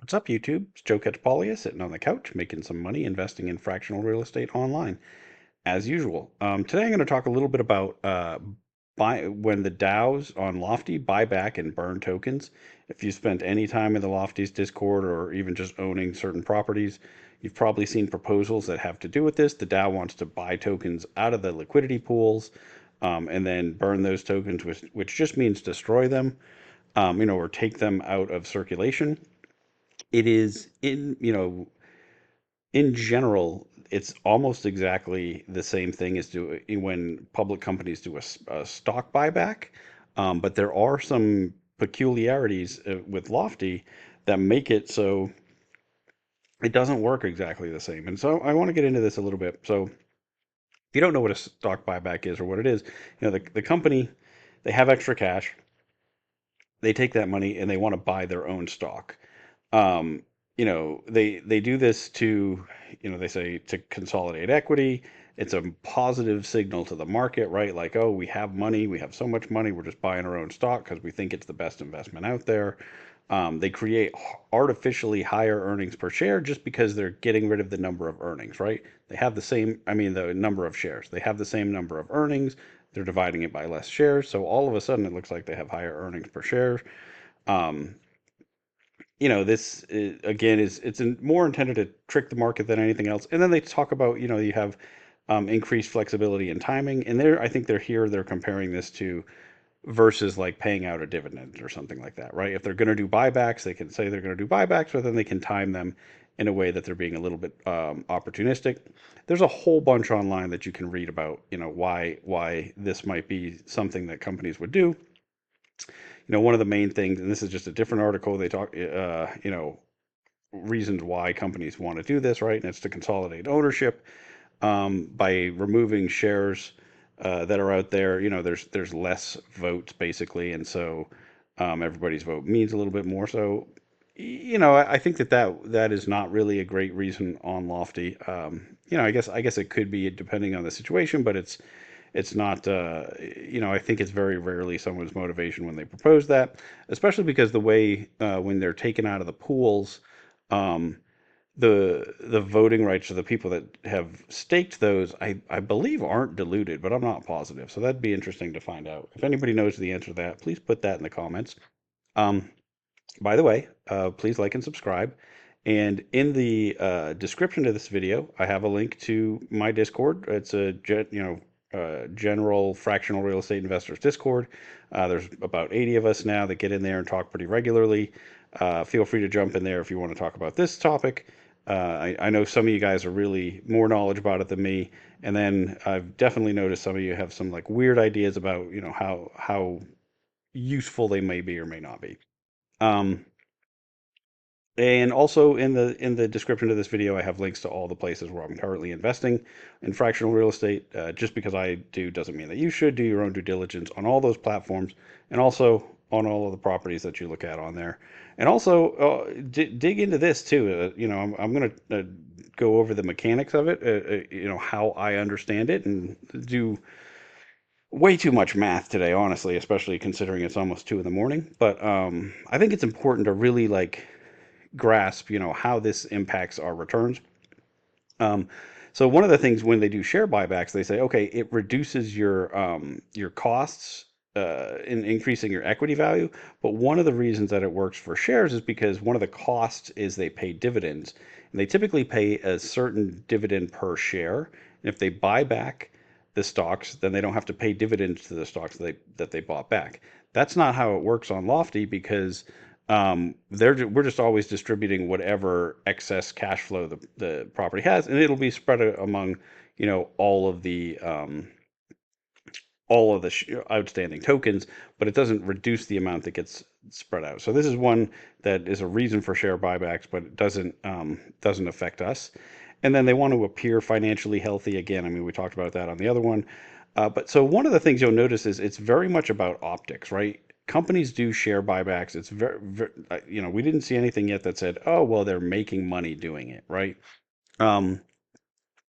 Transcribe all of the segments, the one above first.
What's up, YouTube? It's Joe Catchpolia sitting on the couch making some money investing in fractional real estate online, as usual. Today I'm going to talk a little bit about when the DAOs on Lofty buy back and burn tokens. If you spent any time in the Lofty's Discord or even just owning certain properties, you've probably seen proposals that have to do with this. The DAO wants to buy tokens out of the liquidity pools and then burn those tokens, which just means destroy them, or take them out of circulation. It is in general, it's almost exactly the same thing as when public companies do a stock buyback. But there are some peculiarities with Lofty that make it so it doesn't work exactly the same. And so I want to get into this a little bit. So if you don't know what a stock buyback is or what it is, the company, they have extra cash, they take that money and they want to buy their own stock. They do this to, they say to consolidate equity. It's a positive signal to the market, right? Like, oh, we have money, we have so much money, we're just buying our own stock because we think it's the best investment out there. They create artificially higher earnings per share just because they're getting rid of the number of earnings, right? They have the same, I mean, the number of shares. They have the same number of earnings. They're dividing it by less shares. So all of a sudden, it looks like they have higher earnings per share. Um, this again it's more intended to trick the market than anything else. And then they talk about, you have increased flexibility and timing. And I think they're comparing this to versus like paying out a dividend or something like that, right? If they're going to do buybacks, they can say they're going to do buybacks, but then they can time them in a way that they're being a little bit opportunistic. There's a whole bunch online that you can read about, why this might be something that companies would do. One of the main things, and this is just a different article, they talk, reasons why companies want to do this, right? And it's to consolidate ownership by removing shares that are out there. There's less votes basically, and so everybody's vote means a little bit more. So, I think that is not really a great reason on Lofty. I guess it could be depending on the situation, but it's not, I think it's very rarely someone's motivation when they propose that, especially because the way when they're taken out of the pools, um, the voting rights of the people that have staked those, I believe, aren't diluted, but I'm not positive. So that'd be interesting to find out. If anybody knows the answer to that, please put that in the comments. Um, by the way, please like and subscribe. And in the description of this video, I have a link to my Discord. It's general fractional real estate investors Discord. There's about 80 of us now that get in there and talk pretty regularly. Feel free to jump in there if you want to talk about this topic. I know some of you guys are really more knowledge about it than me, and then I've definitely noticed some of you have some like weird ideas about how useful they may be or may not be. Um, and also in the description of this video, I have links to all the places where I'm currently investing in fractional real estate. Just because I do doesn't mean that you should do your own due diligence on all those platforms, and also on all of the properties that you look at on there. And also dig into this too. I'm going to go over the mechanics of it. How I understand it, and do way too much math today, honestly, especially considering it's almost 2 in the morning. But I think it's important to really like grasp, how this impacts our returns. Um, so one of the things when they do share buybacks, they say, okay, it reduces your costs in increasing your equity value. But one of the reasons that it works for shares is because one of the costs is they pay dividends, and they typically pay a certain dividend per share. And if they buy back the stocks, then they don't have to pay dividends to the stocks that they bought back. That's not how it works on Lofty because we're just always distributing whatever excess cash flow the property has, and it'll be spread among all of the outstanding tokens, but it doesn't reduce the amount that gets spread out. So this is one that is a reason for share buybacks, but it doesn't affect us. And then they want to appear financially healthy again. I mean, we talked about that on the other one. But so one of the things you'll notice is it's very much about optics, right? Companies do share buybacks. It's we didn't see anything yet that said, oh, well, they're making money doing it, right? Um,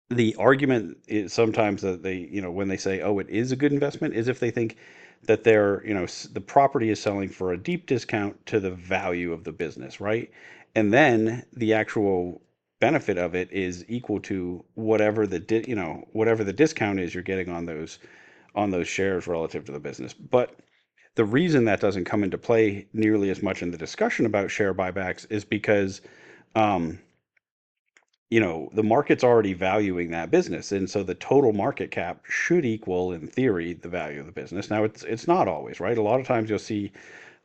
the argument is sometimes that when they say, oh, it is a good investment, is if they think that they're, the property is selling for a deep discount to the value of the business, right? And then the actual benefit of it is equal to whatever the discount is you're getting on those shares relative to the business. But the reason that doesn't come into play nearly as much in the discussion about share buybacks is because um, the market's already valuing that business, and so the total market cap should equal, in theory, the value of the business. Now, it's not always, right? A lot of times you'll see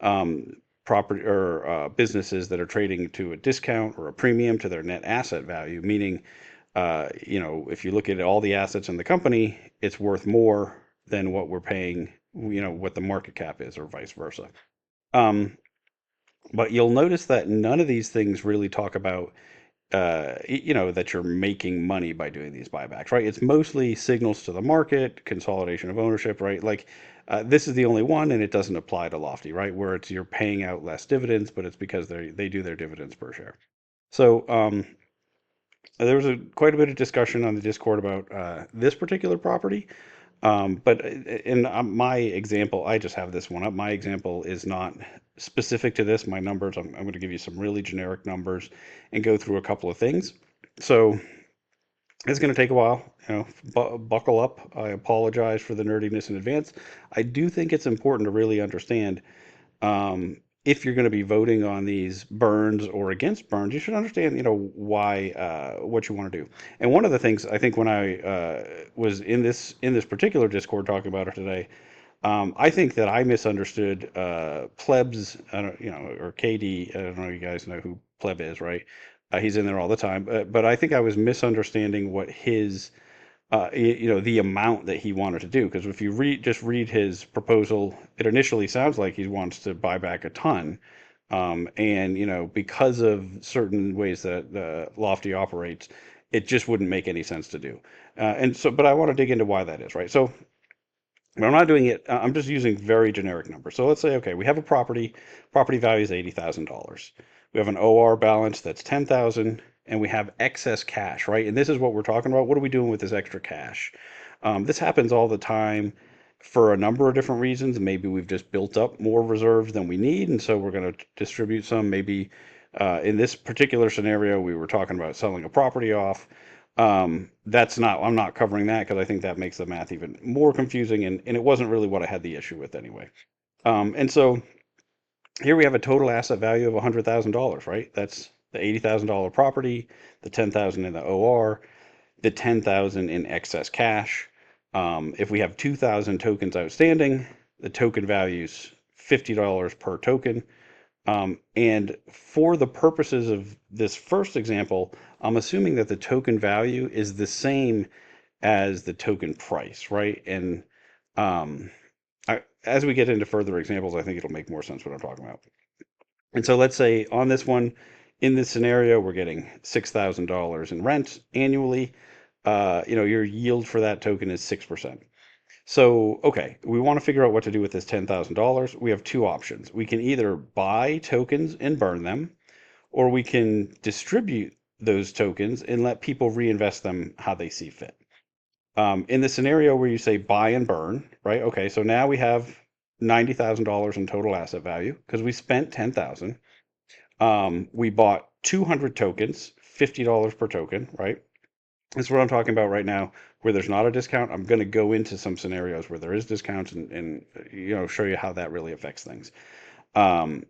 um, property or businesses that are trading to a discount or a premium to their net asset value, meaning, if you look at all the assets in the company, it's worth more than what we're paying, what the market cap is, or vice versa. Um, but you'll notice that none of these things really talk about that you're making money by doing these buybacks, right? It's mostly signals to the market, consolidation of ownership, right? Like this is the only one, and it doesn't apply to Lofty, right? Where it's you're paying out less dividends, but it's because they do their dividends per share. So there was quite a bit of discussion on the Discord about this particular property. But in my example, I just have this one up. My example is not specific to this. My numbers, I'm going to give you some really generic numbers and go through a couple of things. So it's going to take a while. Buckle up. I apologize for the nerdiness in advance. I do think it's important to really understand if you're going to be voting on these burns or against burns, you should understand, why, what you want to do. And one of the things I think when I was in this particular Discord talking about it today, I think that I misunderstood Pleb's, I don't, or KD. I don't know if you guys know who Pleb is, right? He's in there all the time, but I think I was misunderstanding what his the amount that he wanted to do. Because if you read his proposal, it initially sounds like he wants to buy back a ton. And because of certain ways that Lofty operates, it just wouldn't make any sense to do. But I want to dig into why that is, right? So but I'm not doing it. I'm just using very generic numbers. So let's say, okay, we have a property value is $80,000. We have an OR balance that's 10,000, and we have excess cash, right? And this is what we're talking about. What are we doing with this extra cash? This happens all the time for a number of different reasons. Maybe we've just built up more reserves than we need, and so we're going to distribute some. Maybe in this particular scenario, we were talking about selling a property off. I'm not covering that because I think that makes the math even more confusing, and it wasn't really what I had the issue with anyway. And so here we have a total asset value of $100,000, right? That's the $80,000 property, the 10,000 in the OR, the 10,000 in excess cash. If we have 2,000 tokens outstanding, the token value's $50 per token. And for the purposes of this first example, I'm assuming that the token value is the same as the token price, right? And um, as we get into further examples, I think it'll make more sense what I'm talking about. And so let's say on this one, in this scenario, we're getting $6,000 in rent annually. Your yield for that token is 6%. So, okay, we want to figure out what to do with this $10,000. We have two options. We can either buy tokens and burn them, or we can distribute those tokens and let people reinvest them how they see fit. In the scenario where you say buy and burn, right? Okay, so now we have $90,000 in total asset value because we spent 10,000. We bought 200 tokens, $50 per token, right? That's what I'm talking about right now, where there's not a discount. I'm going to go into some scenarios where there is discounts and show you how that really affects things. Um,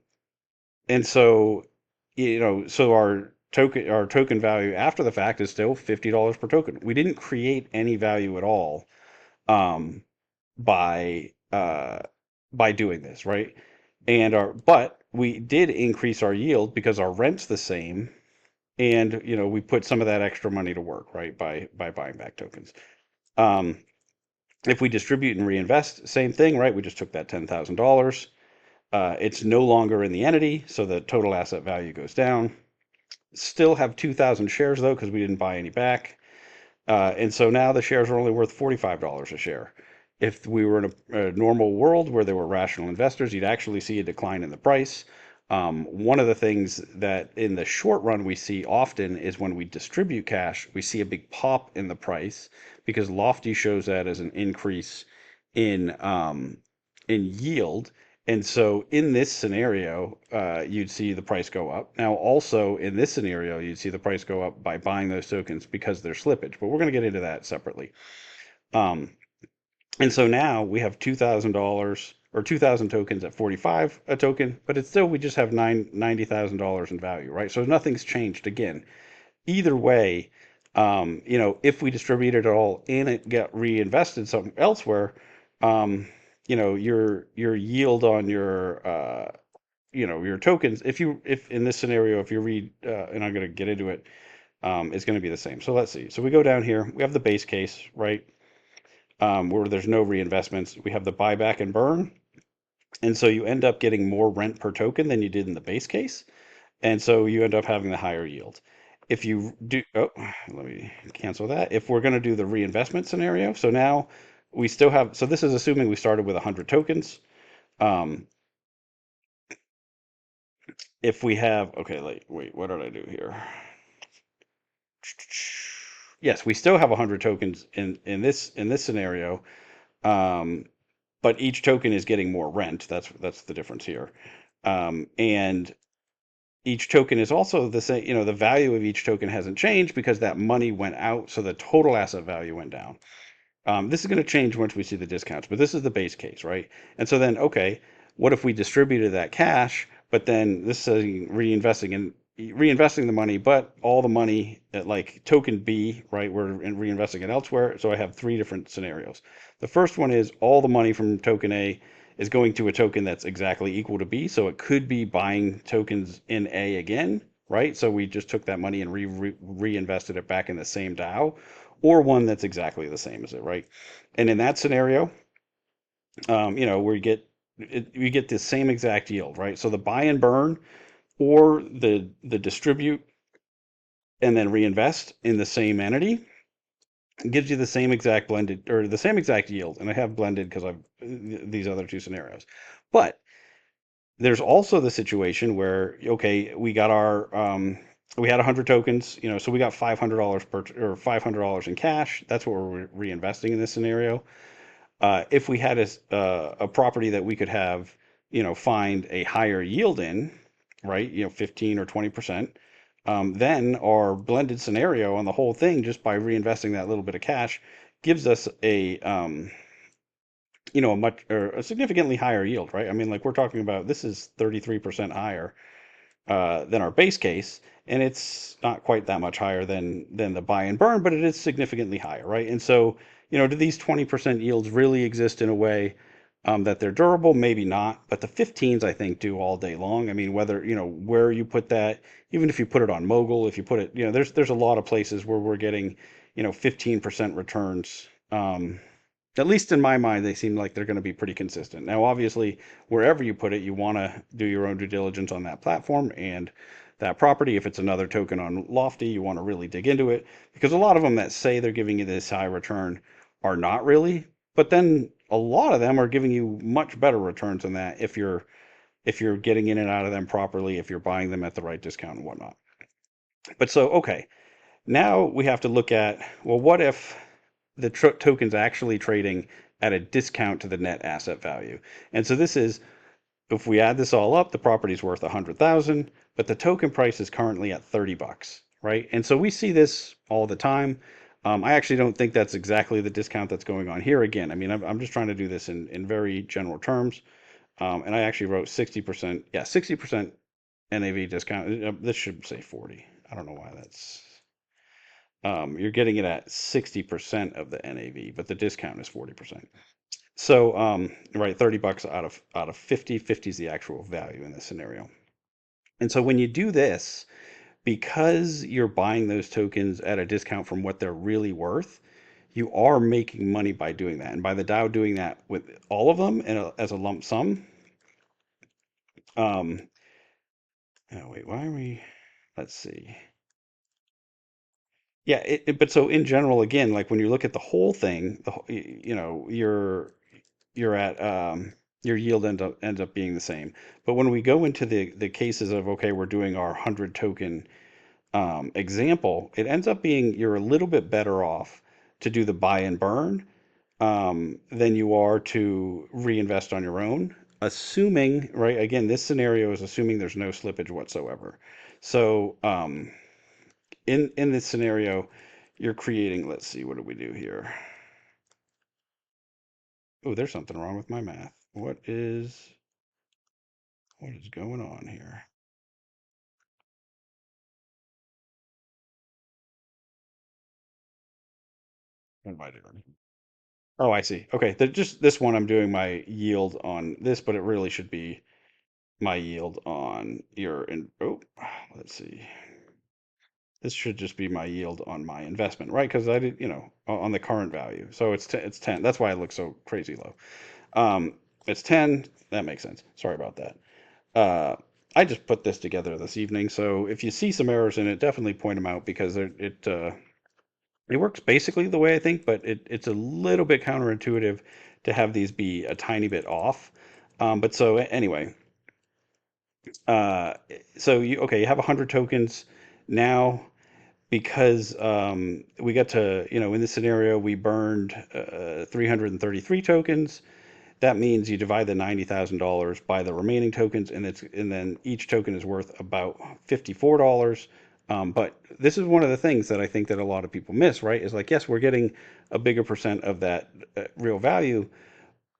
and so so our token value after the fact is still $50 per token. We didn't create any value at all um, by by doing this, right? But we did increase our yield because our rent's the same, and we put some of that extra money to work, right, by buying back tokens. Um, if we distribute and reinvest, same thing, right? We just took that $10,000. It's no longer in the entity, so the total asset value goes down. Still have 2,000 shares though, because we didn't buy any back. And so now the shares are only worth $45 a share. If we were in a normal world where there were rational investors, you'd actually see a decline in the price. One of the things that in the short run we see often is when we distribute cash, we see a big pop in the price because Lofty shows that as an increase in in yield. And so in this scenario, you'd see the price go up. Now, also in this scenario, you'd see the price go up by buying those tokens because there's slippage. But we're going to get into that separately. Um, and so now we have $2,000 or 2,000 tokens at 45 a token, but it's still, we just have $90,000 in value, right? So nothing's changed again. Either way, if we distributed it all and it got reinvested somewhere elsewhere, um, your yield on your tokens, if in this scenario, if you read, and I'm going to get into it, it's going to be the same. So let's see. So we go down here, we have the base case, right? Where there's no reinvestments. We have the buyback and burn. And so you end up getting more rent per token than you did in the base case. And so you end up having the higher yield. If you do, oh, let me cancel that. If we're going to do the reinvestment scenario, so now we still have, so this is assuming we started with 100 tokens. Um, if we have, okay, wait, what did I do here? Yes, we still have 100 tokens in this scenario, um, but each token is getting more rent. That's the difference here. And each token is also the same, the value of each token hasn't changed because that money went out, so the total asset value went down. This is going to change once we see the discounts, but this is the base case, right? And so then, okay, what if we distributed that cash, but then this is reinvesting the money, but all the money at like token B, right? We're reinvesting it elsewhere. So I have three different scenarios. The first one is all the money from token A is going to a token that's exactly equal to B. So it could be buying tokens in A again, right? So we just took that money and reinvested it back in the same DAO, or one that's exactly the same as it, right? And in that scenario, where we get the same exact yield, right? So the buy and burn or the distribute and then reinvest in the same entity gives you the same exact blended or the same exact yield. And I have blended because I've these other two scenarios. But there's also the situation where, okay, we had 100 tokens, so we got $500 or $500 in cash. That's what we're reinvesting in this scenario. If we had a property that we could have, find a higher yield in, right, 15 or 20%, then our blended scenario on the whole thing, just by reinvesting that little bit of cash, gives us a much or a significantly higher yield, right? I mean, like we're talking about, this is 33% higher than our base case, and it's not quite that much higher than the buy and burn, but it is significantly higher, right? And so, do these 20% yields really exist in a way that they're durable? Maybe not, but the 15s I think do all day long. I mean, whether where you put that, even if you put it on Mogul, if you put it, there's a lot of places where we're getting 15% returns. At least in my mind, they seem like they're going to be pretty consistent. Now, obviously, wherever you put it, you want to do your own due diligence on that platform and that property. If it's another token on Lofty, you want to really dig into it, because a lot of them that say they're giving you this high return are not really. But then a lot of them are giving you much better returns than that if you're getting in and out of them properly, if you're buying them at the right discount and whatnot. But so, okay, now we have to look at, well, what if the token's actually trading at a discount to the net asset value? And so this is, if we add this all up, the property's worth 100,000, but the token price is currently at $30, right? And so we see this all the time. I actually don't think that's exactly the discount that's going on here. Again, I mean, I'm just trying to do this in very general terms. And I actually wrote 60%. Yeah, 60% NAV discount. This should say 40. I don't know why that's. You're getting it at 60% of the NAV, but the discount is 40%. So, right, $30 out of 50. 50 is the actual value in this scenario. And so when you do this, because you're buying those tokens at a discount from what they're really worth, you are making money by doing that. And by the DAO doing that with all of them and as a lump sum. Um, oh wait, why are we? Let's see. Yeah, but so in general, again, like when you look at the whole thing, you're at your yield ends up being the same. But when we go into the cases of, okay, we're doing our 100 token example, it ends up being you're a little bit better off to do the buy and burn, than you are to reinvest on your own, assuming, right? Again, this scenario is assuming there's no slippage whatsoever. So, in this scenario, you're creating, let's see, what do we do here? Oh, there's something wrong with my math. What is going on here? What am I doing? Oh, I see. Okay, just this one, I'm doing my yield on this, but it really should be my yield on oh, let's see. This should just be my yield on my investment, right? Because I did, on the current value. So it's 10. That's why it looks so crazy low. Um, it's 10. That makes sense. Sorry about that. Uh, I just put this together this evening, so if you see some errors in it, definitely point them out because it works basically the way I think, but it's a little bit counterintuitive to have these be a tiny bit off. But so anyway, uh, so you have 100 tokens now because we got to, in this scenario, we burned 333 tokens. That means you divide the $90,000 by the remaining tokens, and then each token is worth about $54. But this is one of the things that I think that a lot of people miss, right? Is like, yes, we're getting a bigger percent of that real value,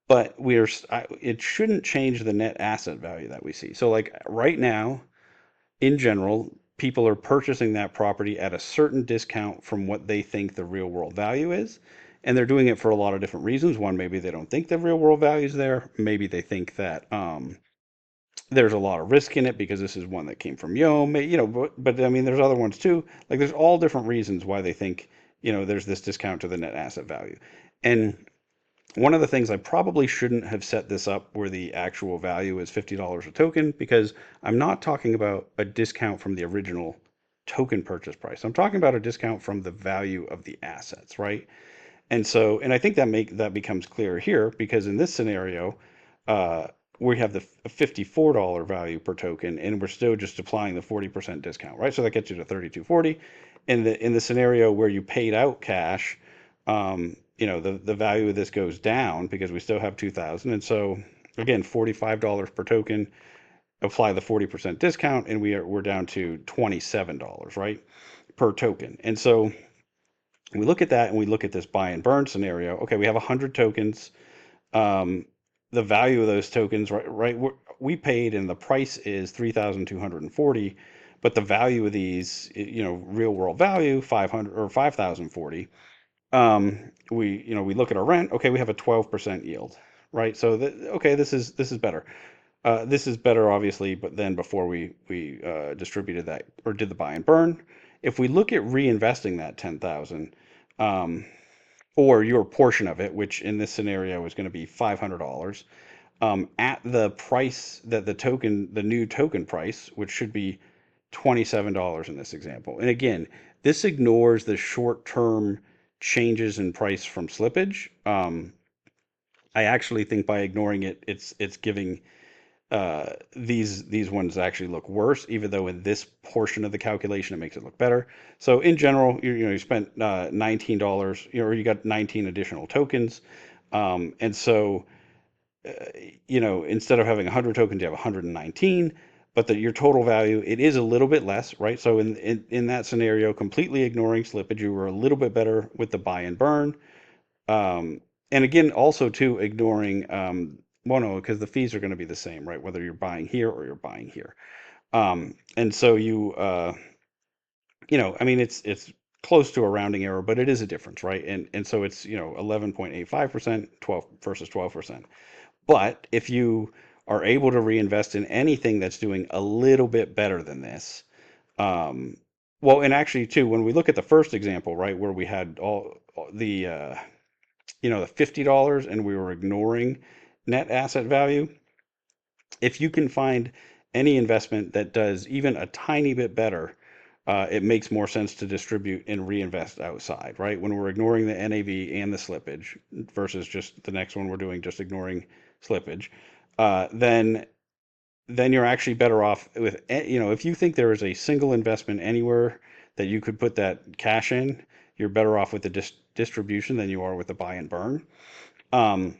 but it shouldn't change the net asset value that we see. So like right now, in general, people are purchasing that property at a certain discount from what they think the real world value is. And they're doing it for a lot of different reasons. One, maybe they don't think the real world value is there. Maybe they think that there's a lot of risk in it because this is one that came from Yom. But I mean, there's other ones too. Like there's all different reasons why they think, there's this discount to the net asset value. And one of the things I probably shouldn't have set this up where the actual value is $50 a token because I'm not talking about a discount from the original token purchase price. I'm talking about a discount from the value of the assets, right? And I think that becomes clearer here because in this scenario, uh, we have the $54 value per token, and we're still just applying the 40% discount, right? So that gets you to 32.40. In the scenario where you paid out cash, the value of this goes down because we still have 2,000, and so again, $45 per token. Apply the 40% discount, and we're down to $27, right, per token. And so we look at that and we look at this buy and burn scenario. Okay, we have 100 tokens. Um, the value of those tokens, right, we paid and the price is 3,240, but the value of these, real world value 500 or 5,040. We look at our rent. Okay, we have a 12% yield, right? So okay, this is better. This is better, obviously, but then before we distributed that or did the buy and burn. If we look at reinvesting that 10,000, um, or your portion of it, which in this scenario is going to be $500, at the price that the new token price, which should be $27 in this example. And again, this ignores the short-term changes in price from slippage. I actually think by ignoring it, it's giving these ones actually look worse, even though in this portion of the calculation it makes it look better. So in general, you spent $19, or you got 19 additional tokens, and so uh, instead of having 100 tokens, you have 119. But your total value, it is a little bit less, right? So in that scenario, completely ignoring slippage, you were a little bit better with the buy and burn. Um, and again, also too, ignoring, well, no, because the fees are going to be the same, right? Whether you're buying here or you're buying here. And so I mean, it's close to a rounding error, but it is a difference, right? And so it's, 11.85%, 12 versus 12%. But if you are able to reinvest in anything that's doing a little bit better than this, um, well, and actually too, when we look at the first example, right, where we had all the $50 and we were ignoring net asset value, if you can find any investment that does even a tiny bit better, it makes more sense to distribute and reinvest outside, right? When we're ignoring the NAV and the slippage versus just the next one we're doing, just ignoring slippage, then you're actually better off if you think there is a single investment anywhere that you could put that cash in, you're better off with the distribution than you are with the buy and burn. Um,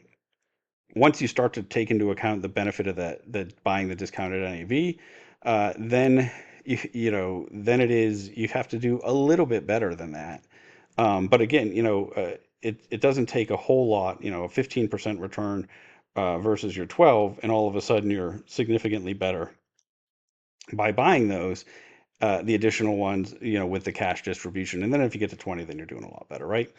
Once you start to take into account the benefit of the buying the discounted NAV, then then it is you have to do a little bit better than that. But again, it doesn't take a whole lot, a 15% return versus your 12, and all of a sudden you're significantly better by buying those, the additional ones, with the cash distribution. And then if you get to 20, then you're doing a lot better, right?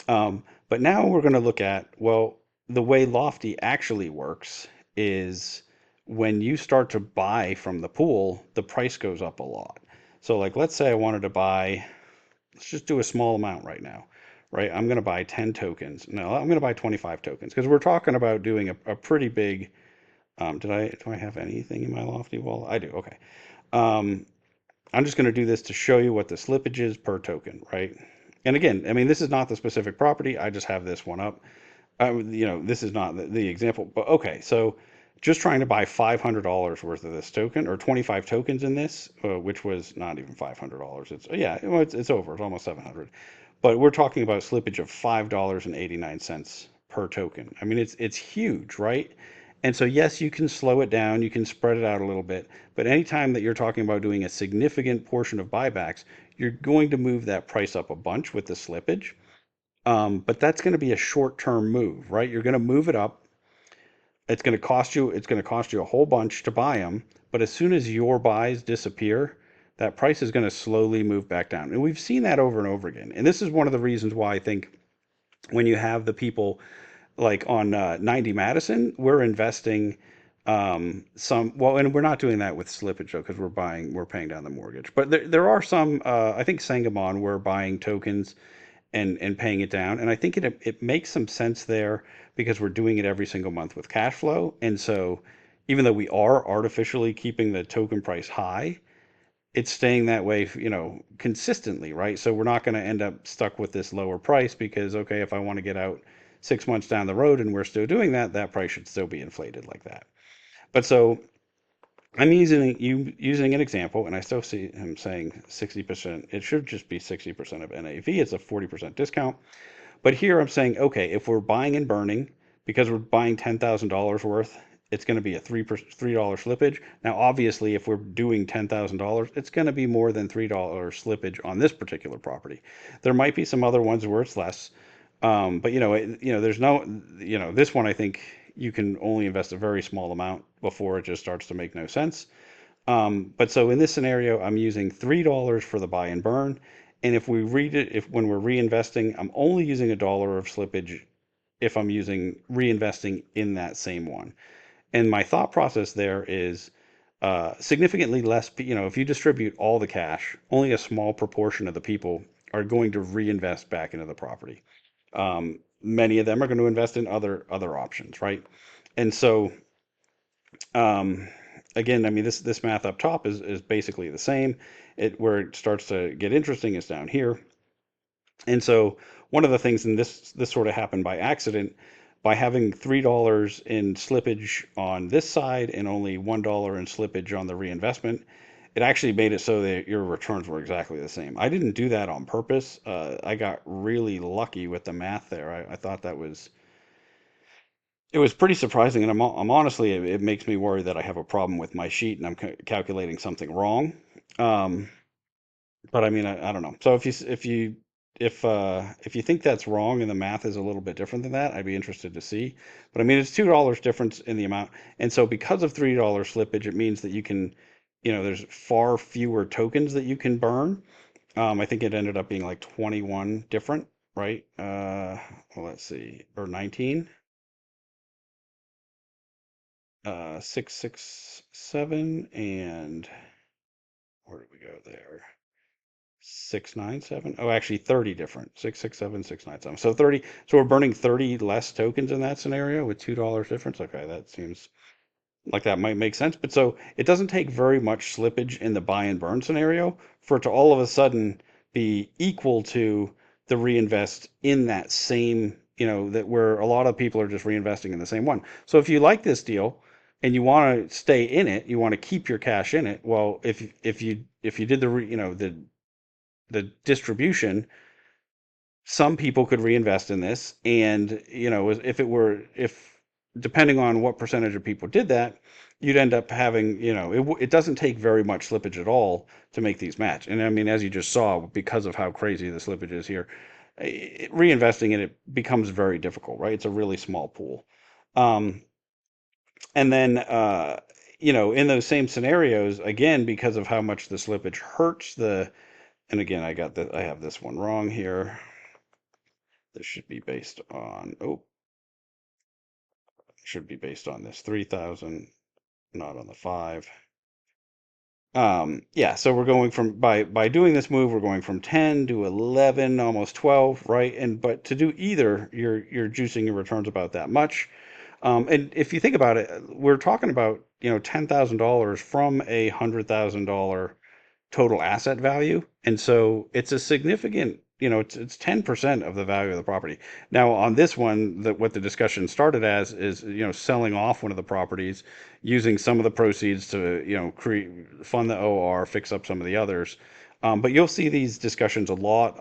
But now we're going to look at, well, the way Lofty actually works is when you start to buy from the pool, the price goes up a lot. So, like, let's say I wanted to buy, let's just do a small amount right now, right? I'm going to buy 10 tokens. No, I'm going to buy 25 tokens because we're talking about doing a pretty big. Do I have anything in my Lofty wall? I do. Okay. Um, I'm just going to do this to show you what the slippage is per token, right? And again, I mean, this is not the specific property. I just have this one up. This is not the example, but okay. So just trying to buy $500 worth of this token or 25 tokens in this, which was not even $500. It's yeah, well, it's over. It's almost 700. But we're talking about slippage of $5.89 per token. I mean, it's huge, right? And so yes, you can slow it down, you can spread it out a little bit, but anytime that you're talking about doing a significant portion of buybacks, you're going to move that price up a bunch with the slippage. But that's going to be a short-term move, right? You're going to move it up. It's going to cost you a whole bunch to buy them, but as soon as your buys disappear, that price is going to slowly move back down. And we've seen that over and over again. And this is one of the reasons why I think when you have the people like on 90 Madison, we're investing and we're not doing that with slippage though, because we're paying down the mortgage. But there are some, I think Sangamon, we're buying tokens and paying it down. And I think it makes some sense there because we're doing it every single month with cash flow. And so even though we are artificially keeping the token price high, it's staying that way, consistently, right? So we're not going to end up stuck with this lower price because, okay, if I want to get out 6 months down the road and we're still doing that, that price should still be inflated like that. But so I'm using an example, and I still see him saying 60%. It should just be 60% of NAV. It's a 40% discount. But here I'm saying, okay, if we're buying and burning, because we're buying $10,000 worth, it's going to be a $3 slippage. Now, obviously, if we're doing $10,000, it's going to be more than $3 slippage on this particular property. There might be some other ones where it's less, but there's no, this one I think you can only invest a very small amount before it just starts to make no sense. But so in this scenario, I'm using $3 for the buy and burn. And if we read it, if when we're reinvesting, I'm only using $1 of slippage if I'm using reinvesting in that same one. And my thought process there is significantly less. If you distribute all the cash, only a small proportion of the people are going to reinvest back into the property. Many of them are going to invest in other options, right? And so um, again, I mean, this math up top is basically the same. Where it starts to get interesting is down here. And so one of the things, and this sort of happened by accident, by having $3 in slippage on this side and only $1 in slippage on the reinvestment, it actually made it so that your returns were exactly the same. I didn't do that on purpose. I got really lucky with the math there. I thought it was pretty surprising, and I'm honestly, it makes me worry that I have a problem with my sheet and I'm calculating something wrong. Um, but I mean, I don't know. So if you think that's wrong and the math is a little bit different than that, I'd be interested to see. But I mean, it's $2 difference in the amount, and so because of $3 slippage, it means that you can, there's far fewer tokens that you can burn. I think it ended up being like 21 different, right? Well, let's see, or 19. 667 and where did we go there? 697. Oh, actually 30 different. 667, 697. So 30. So we're burning 30 less tokens in that scenario with $2 difference. Okay, that seems like that might make sense. But so it doesn't take very much slippage in the buy and burn scenario for it to all of a sudden be equal to the reinvest in that same, that where a lot of people are just reinvesting in the same one. So if you like this deal and you want to stay in it, you want to keep your cash in it. Well, if you did the distribution, some people could reinvest in this, and if depending on what percentage of people did that, you'd end up having, it doesn't take very much slippage at all to make these match. And I mean, as you just saw, because of how crazy the slippage is here, reinvesting in it becomes very difficult, right? It's a really small pool. um, and then in those same scenarios, again, because of how much the slippage hurts the, and again, I have this one wrong here. This should be based on, should be based on this 3,000, not on the 5. Yeah, so we're going from, by doing this move, we're going from 10 to 11, almost 12, right? And but to do either, you're juicing your returns about that much. And if you think about it, we're talking about, $10,000 from $100,000 total asset value. And so it's a significant, it's 10% of the value of the property. Now, on this one, what the discussion started as is, selling off one of the properties, using some of the proceeds to, fund the OR, fix up some of the others. But you'll see these discussions a lot,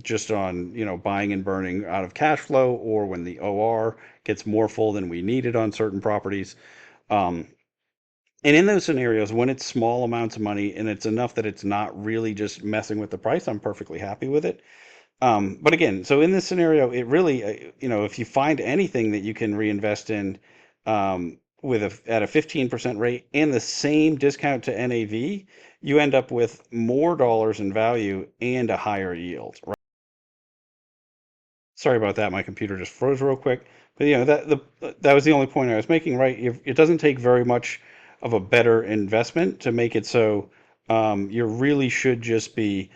just on, buying and burning out of cash flow, or when the OR gets more full than we needed on certain properties. Um, and in those scenarios, when it's small amounts of money and it's enough that it's not really just messing with the price, I'm perfectly happy with it. But again, so in this scenario, it really, if you find anything that you can reinvest in, at a 15% rate and the same discount to NAV, you end up with more dollars in value and a higher yield. Sorry about that. My computer just froze real quick. But that was the only point I was making, right? It doesn't take very much of a better investment to make it so, you really should just be,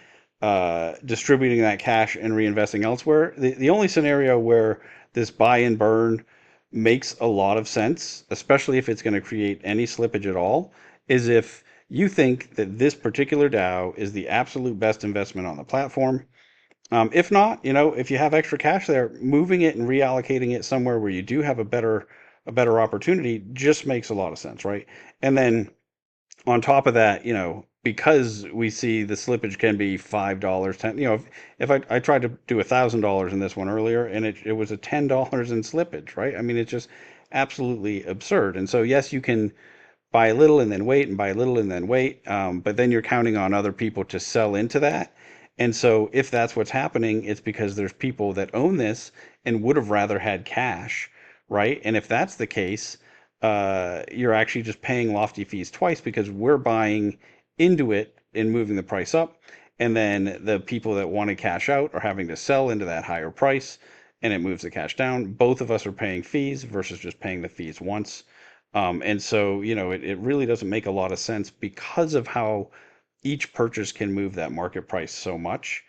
distributing that cash and reinvesting elsewhere. The only scenario where this buy and burn makes a lot of sense, especially if it's going to create any slippage at all, is if you think that this particular DAO is the absolute best investment on the platform. If not, if you have extra cash there, moving it and reallocating it somewhere where you do have a better opportunity just makes a lot of sense, right? And then on top of that, because we see the slippage can be $5, 10, if I tried to do $1,000 in this one earlier, and it was a $10 in slippage, right? I mean, it's just absolutely absurd. And so yes, you can buy a little and then wait, and buy a little and then wait. But then you're counting on other people to sell into that. And so if that's what's happening, it's because there's people that own this and would have rather had cash, right? And if that's the case, you're actually just paying lofty fees twice, because we're buying into it and moving the price up. And then the people that want to cash out are having to sell into that higher price, and it moves the cash down. Both of us are paying fees versus just paying the fees once. And so, it really doesn't make a lot of sense because of how each purchase can move that market price so much.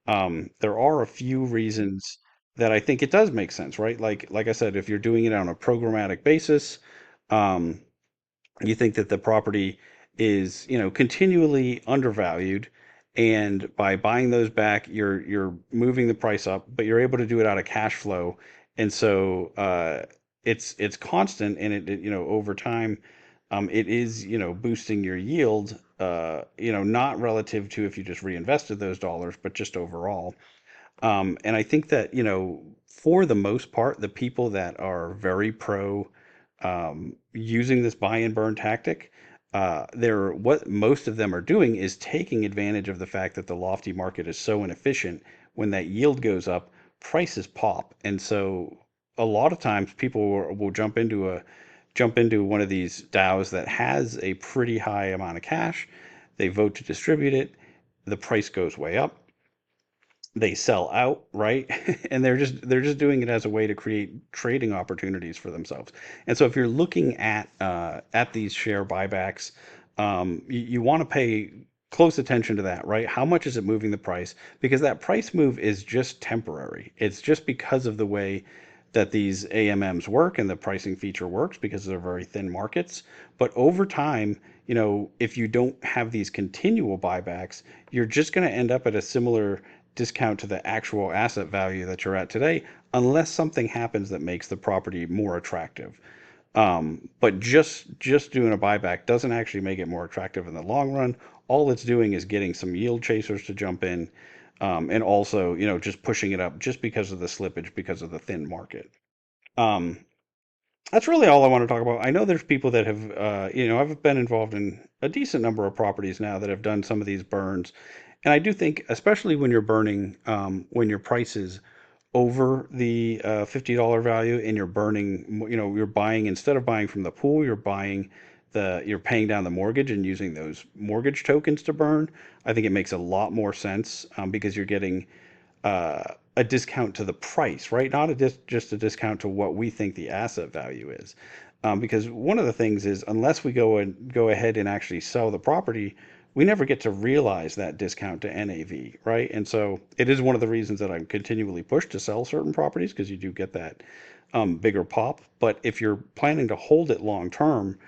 There are a few reasons that I think it does make sense, right? Like I said, if you're doing it on a programmatic basis, um, you think that the property is, continually undervalued, and by buying those back, you're moving the price up, but you're able to do it out of cash flow. And so, it's constant, and over time, it is, boosting your yield, not relative to if you just reinvested those dollars, but just overall. And I think that, for the most part, the people that are very pro, using this buy and burn tactic, what most of them are doing is taking advantage of the fact that the lofty market is so inefficient. When that yield goes up, prices pop. And so a lot of times people will jump into one of these DAOs that has a pretty high amount of cash. They vote to distribute it. The price goes way up, they sell out, right? And they're just doing it as a way to create trading opportunities for themselves. And so if you're looking at these share buybacks, you want to pay close attention to that, right? How much is it moving the price? Because that price move is just temporary. It's just because of the way that these AMMs work and the pricing feature works, because they're very thin markets. But over time, if you don't have these continual buybacks, you're just going to end up at a similar discount to the actual asset value that you're at today, unless something happens that makes the property more attractive. But just doing a buyback doesn't actually make it more attractive in the long run. All it's doing is getting some yield chasers to jump in. and also, just pushing it up just because of the slippage, because of the thin market. Um, that's really all I want to talk about. I know there's people that have, I've been involved in a decent number of properties now that have done some of these burns. And I do think, especially when you're burning, when your price is over the $50 value and you're burning, you're buying, instead of buying from the pool, you're paying down the mortgage and using those mortgage tokens to burn. I think it makes a lot more sense, because you're getting a discount to the price, right? Not just a discount to what we think the asset value is. Because one of the things is, unless we go ahead and actually sell the property, we never get to realize that discount to NAV, right? And so it is one of the reasons that I'm continually pushed to sell certain properties, because you do get that bigger pop. But if you're planning to hold it long term,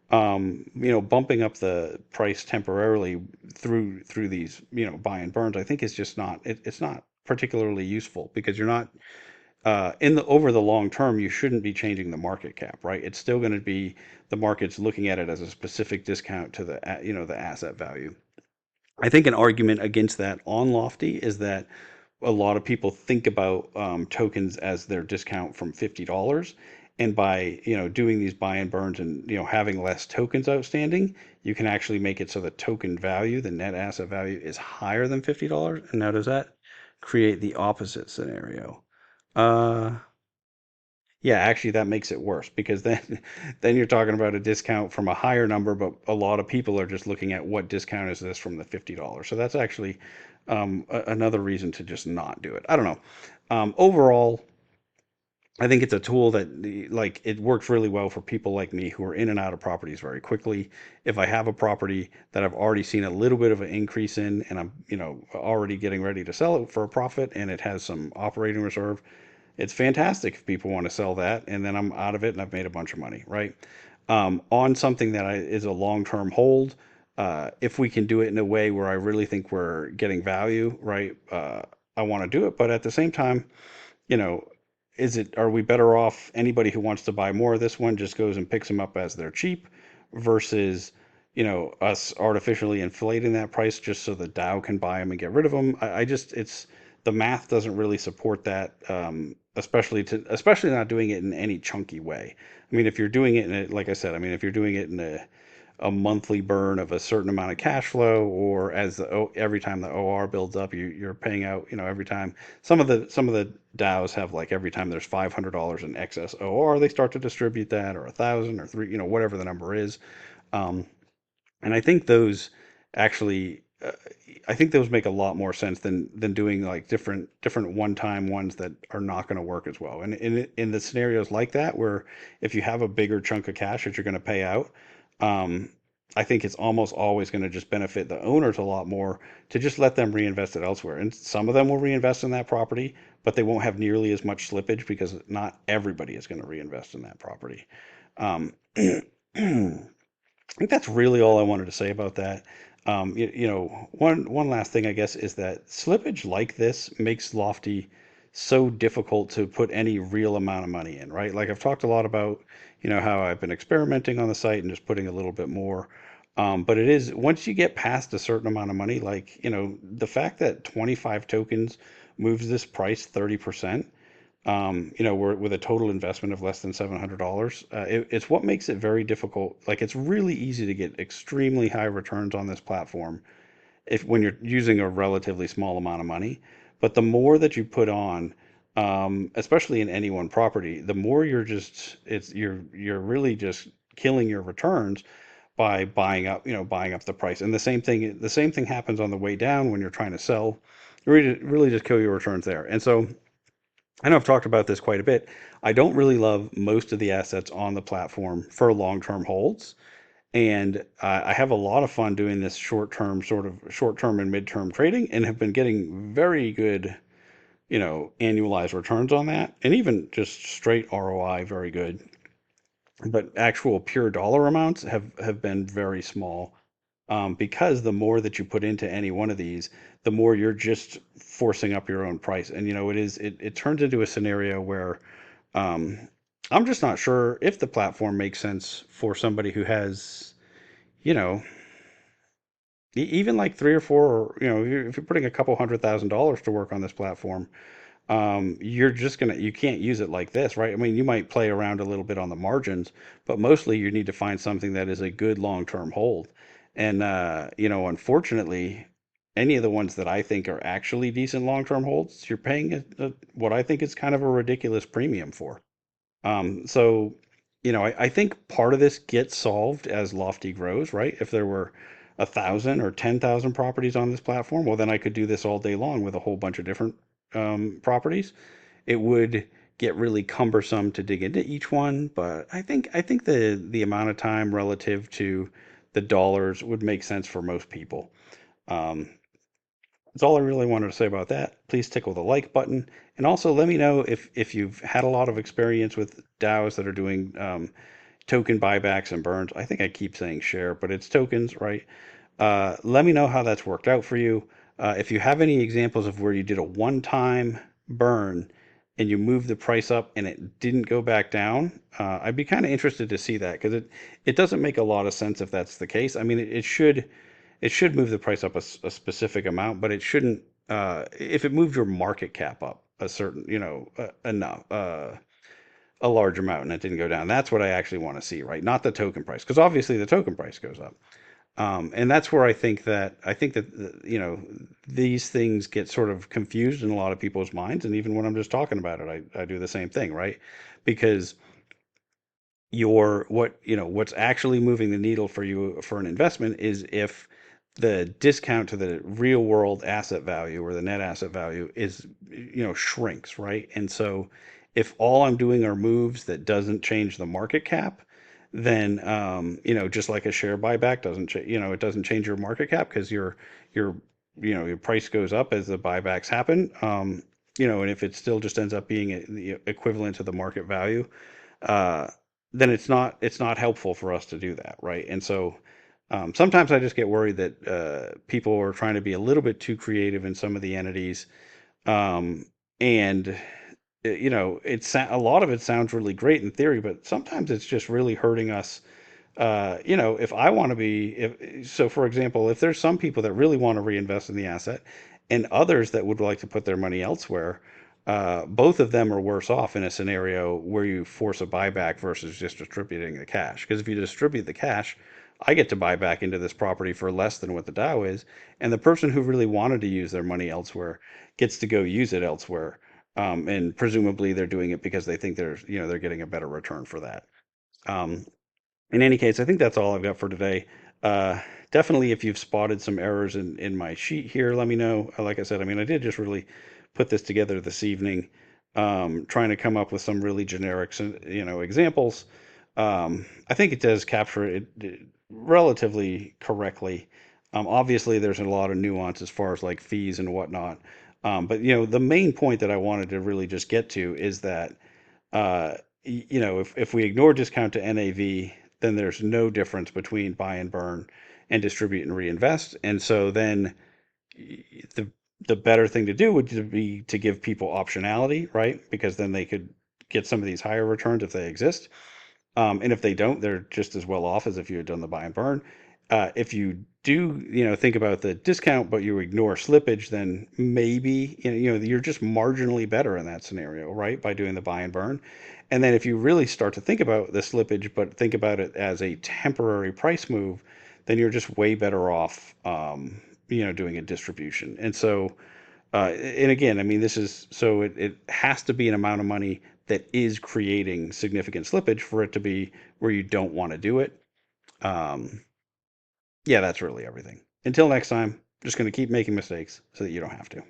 bumping up the price temporarily through these, buy and burns, I think is just not, it's not particularly useful, because you're not, in the over the long term, you shouldn't be changing the market cap, right? It's still going to be, the market's looking at it as a specific discount to the asset value. I think an argument against that on Lofty is that a lot of people think about tokens as their discount from $50, and by doing these buy and burns and having less tokens outstanding, you can actually make it so the token value, the net asset value, is higher than $50. And now, does that create the opposite scenario? Uh, yeah, actually, that makes it worse, because then then you're talking about a discount from a higher number, but a lot of people are just looking at what discount is this from the $50. So that's actually another reason to just not do it. I don't know. Overall, I think it's a tool that, like, it works really well for people like me who are in and out of properties very quickly. If I have a property that I've already seen a little bit of an increase in, and I'm, already getting ready to sell it for a profit, and it has some operating reserve, it's fantastic if people want to sell that, and then I'm out of it and I've made a bunch of money, right? On something that is a long-term hold, if we can do it in a way where I really think we're getting value, right? I want to do it, but at the same time, you know, are we better off, anybody who wants to buy more of this one just goes and picks them up as they're cheap, versus, us artificially inflating that price just so the Dow can buy them and get rid of them? I just, the math doesn't really support that, especially not doing it in any chunky way. I mean, if you're doing it like I said, I mean, if you're doing it in a monthly burn of a certain amount of cash flow, or every time the OR builds up, you're paying out, every time. Some of the DAOs have, like, every time there's $500 in excess OR, they start to distribute that, or 1,000 or three, whatever the number is. Um, and actually, I think those make a lot more sense than doing, like, different one-time ones that are not going to work as well. And in the scenarios like that, where if you have a bigger chunk of cash that you're going to pay out, um, I think it's almost always going to just benefit the owners a lot more to just let them reinvest it elsewhere. And some of them will reinvest in that property, but they won't have nearly as much slippage, because not everybody is going to reinvest in that property. Um, I think that's really all I wanted to say about that. One last thing, I guess, is that slippage like this makes Lofty so difficult to put any real amount of money in, right? Like, I've talked a lot about, how I've been experimenting on the site and just putting a little bit more. But it is, once you get past a certain amount of money, like, the fact that 25 tokens moves this price 30%, we're with a total investment of less than $700. It's what makes it very difficult. Like, it's really easy to get extremely high returns on this platform if when you're using a relatively small amount of money. But the more that you put on, especially in any one property, the more you're really just killing your returns by buying up the price. And the same thing happens on the way down when you're trying to sell. You really just kill your returns there. And so, I know I've talked about this quite a bit. I don't really love most of the assets on the platform for long-term holds, and I have a lot of fun doing this short-term and mid-term trading, and have been getting very good, annualized returns on that, and even just straight ROI, very good. But actual pure dollar amounts have been very small, because the more that you put into any one of these, the more you're just forcing up your own price. And it turns into a scenario where, um, I'm just not sure if the platform makes sense for somebody who has, you know, Even like three or four, or, if you're putting a couple $100,000 to work on this platform, you're just gonna you can't use it like this, right? I mean, you might play around a little bit on the margins, but mostly you need to find something that is a good long-term hold. And unfortunately, any of the ones that I think are actually decent long-term holds, you're paying what I think is kind of a ridiculous premium for. So I think part of this gets solved as Lofty grows, right? If there were 1,000 or 10,000 properties on this platform, well, then I could do this all day long with a whole bunch of different properties. It would get really cumbersome to dig into each one, but I think the amount of time relative to the dollars would make sense for most people. Um, that's all I really wanted to say about that. Please tickle the like button, and also let me know if you've had a lot of experience with DAOs that are doing token buybacks and burns. I think I keep saying share, but it's tokens, right? Let me know how that's worked out for you. If you have any examples of where you did a one-time burn and you moved the price up and it didn't go back down, I'd be kind of interested to see that because it doesn't make a lot of sense if that's the case. I mean, it should move the price up a specific amount, but it shouldn't. If it moved your market cap up a certain, enough, a large amount, and it didn't go down, that's what I actually want to see, right? Not the token price, because obviously the token price goes up. And that's where I think that these things get sort of confused in a lot of people's minds, and even when I'm just talking about it, I do the same thing, right? Because what's actually moving the needle for you for an investment is if the discount to the real world asset value or the net asset value is shrinks, right? And so if all I'm doing are moves that doesn't change the market cap, then just like a share buyback doesn't it doesn't change your market cap because your your price goes up as the buybacks happen. And if it still just ends up being the equivalent to the market value, uh, then it's not helpful for us to do that, right? And so sometimes I just get worried that people are trying to be a little bit too creative in some of the entities, and a lot of it sounds really great in theory, but sometimes it's just really hurting us. If I want to be, if so, for example, if there's some people that really want to reinvest in the asset, and others that would like to put their money elsewhere, both of them are worse off in a scenario where you force a buyback versus just distributing the cash. Because if you distribute the cash, I get to buy back into this property for less than what the Dow is, and the person who really wanted to use their money elsewhere gets to go use it elsewhere. And presumably they're doing it because they think they're getting a better return for that. Um, in any case, I think that's all I've got for today. Uh, Definitely, if you've spotted some errors in my sheet here, let me know. Like I said, I mean, I did just really put this together this evening, trying to come up with some really generic, examples. I think it does capture it relatively correctly. Obviously, there's a lot of nuance as far as like fees and whatnot. But the main point that I wanted to really just get to is that uh, if we ignore discount to NAV, then there's no difference between buy and burn and distribute and reinvest. And so then the the better thing to do would be to give people optionality, right? Because then they could get some of these higher returns if they exist. And if they don't, they're just as well off as if you had done the buy and burn. If you do, think about the discount, but you ignore slippage, then maybe you're just marginally better in that scenario, right? By doing the buy and burn. And then if you really start to think about the slippage, but think about it as a temporary price move, then you're just way better off, doing a distribution. And again, I mean, this is so it has to be an amount of money that is creating significant slippage for it to be where you don't want to do it. Um, yeah, that's really everything. Until next time, just going to keep making mistakes so that you don't have to.